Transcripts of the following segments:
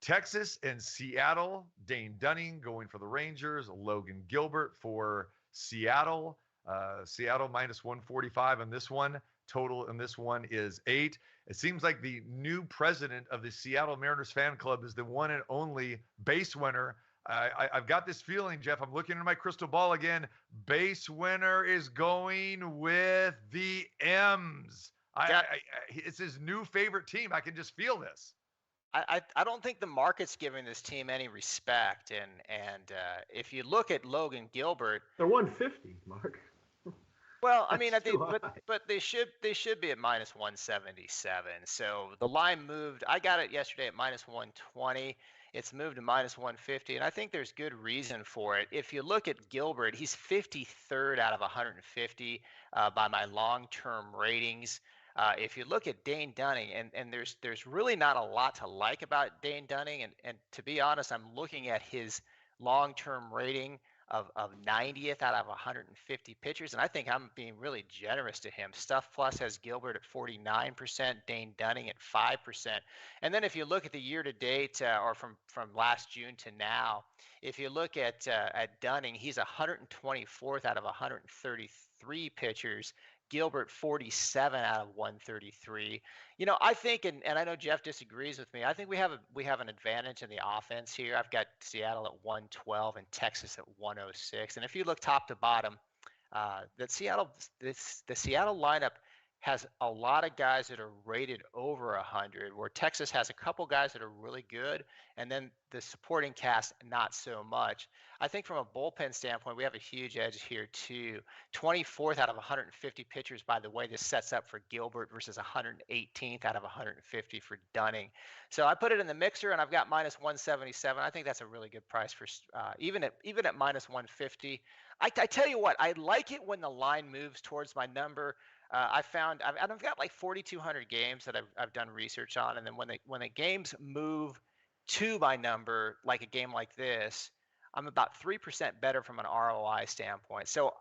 Texas and Seattle. Dane Dunning going for the Rangers. Logan Gilbert for Seattle. Seattle minus 145 on this one. Total in this one is 8. It seems like the new president of the Seattle Mariners fan club is the one and only BaseWinner. I've got this feeling, Jeff. I'm looking into my crystal ball again. BaseWinner is going with the M's. It's his new favorite team. I can just feel this. I don't think the market's giving this team any respect, and if you look at Logan Gilbert, they're 150, Mark. Well, I mean, I think, but they should be at minus 177. So the line moved. I got it yesterday at minus 120. It's moved to minus 150, and I think there's good reason for it. If you look at Gilbert, he's 53rd out of 150 by my long-term ratings. If you look at Dane Dunning, and there's really not a lot to like about Dane Dunning, and to be honest, I'm looking at his long-term rating of 90th out of 150 pitchers, and I think I'm being really generous to him. Stuff Plus has Gilbert at 49%, Dane Dunning at 5%. And then if you look at the year-to-date, or from last June to now, if you look at Dunning, he's 124th out of 133 pitchers. Gilbert 47 out of 133. I think, and I know Jeff disagrees with me. I think we have an advantage in the offense here. I've got Seattle at 112 and Texas at 106. And if you look top to bottom, the Seattle lineup has a lot of guys that are rated over 100, where Texas has a couple guys that are really good, and then the supporting cast not so much. I think from a bullpen standpoint, we have a huge edge here too. 24th out of 150 pitchers, by the way, this sets up for Gilbert versus 118th out of 150 for Dunning. So I put it in the mixer, and I've got minus 177. I think that's a really good price for even at minus 150. I tell you what, I like it when the line moves towards my number. I've got like 4,200 games that I've done research on, and then when the games move to my number, like a game like this, I'm about 3% better from an ROI standpoint. So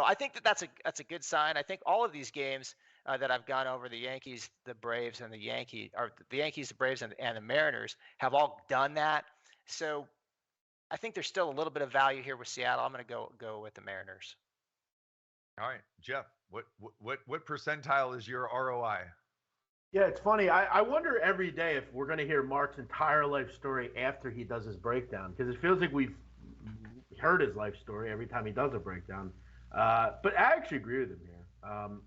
I think that's a good sign. I think all of these games that I've gone over, the Yankees, the Braves, and the Yankees, the Braves, and the Mariners have all done that. So I think there's still a little bit of value here with Seattle. I'm going to go with the Mariners. All right, Jeff, what percentile is your ROI? Yeah, it's funny. I wonder every day if we're going to hear Mark's entire life story after he does his breakdown, because it feels like we've heard his life story every time he does a breakdown. But I actually agree with him here.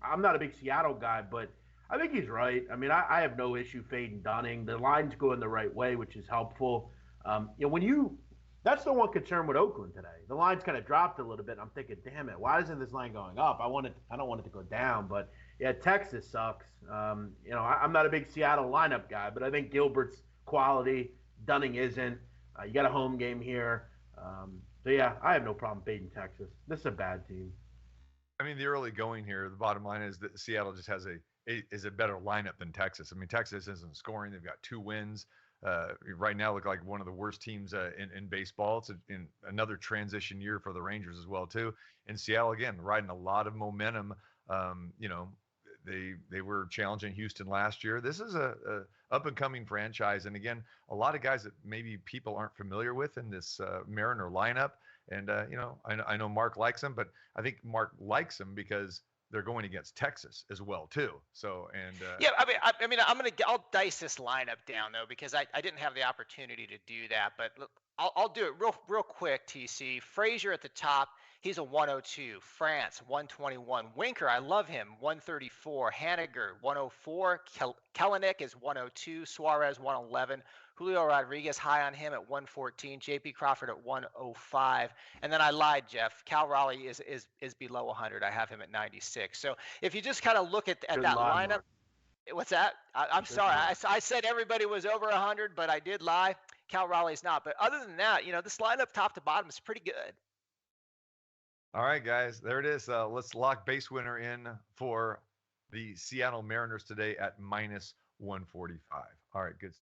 I'm not a big Seattle guy, but I think he's right. I mean, I have no issue fading Dunning. The line's going the right way, which is helpful. That's the one concern with Oakland today. The line's kind of dropped a little bit, and I'm thinking, damn it, why isn't this line going up? I don't want it to go down, but yeah, Texas sucks. I'm not a big Seattle lineup guy, but I think Gilbert's quality, Dunning isn't. You got a home game here. So yeah, I have no problem fading Texas. This is a bad team. I mean, the early going here, the bottom line is that Seattle just has a better lineup than Texas. I mean, Texas isn't scoring. They've got 2 wins. Right now look like one of the worst teams in baseball. It's in another transition year for the Rangers as well too. And Seattle again riding a lot of momentum. They were challenging Houston last year. This is a up and coming franchise, and again a lot of guys that maybe people aren't familiar with in this Mariner lineup. And I know Mark likes them, but I think Mark likes them because they're going against Texas as well too. So yeah, I mean, I'll dice this lineup down though, because I didn't have the opportunity to do that. But look, I'll do it real quick. TC Frazier at the top. He's a 102. France 121. Winker, I love him, 134. Haniger 104. Kelenic is 102. Suarez 111. Julio Rodriguez high on him at 114. J.P. Crawford at 105. And then I lied, Jeff. Cal Raleigh is below 100. I have him at 96. So if you just kind of look at that lineup, Mark. What's that? I'm sorry. I said everybody was over 100, but I did lie. Cal Raleigh's not. But other than that, this lineup top to bottom is pretty good. All right, guys, there it is. Let's lock BaseWinner in for the Seattle Mariners today at minus 145. All right, good.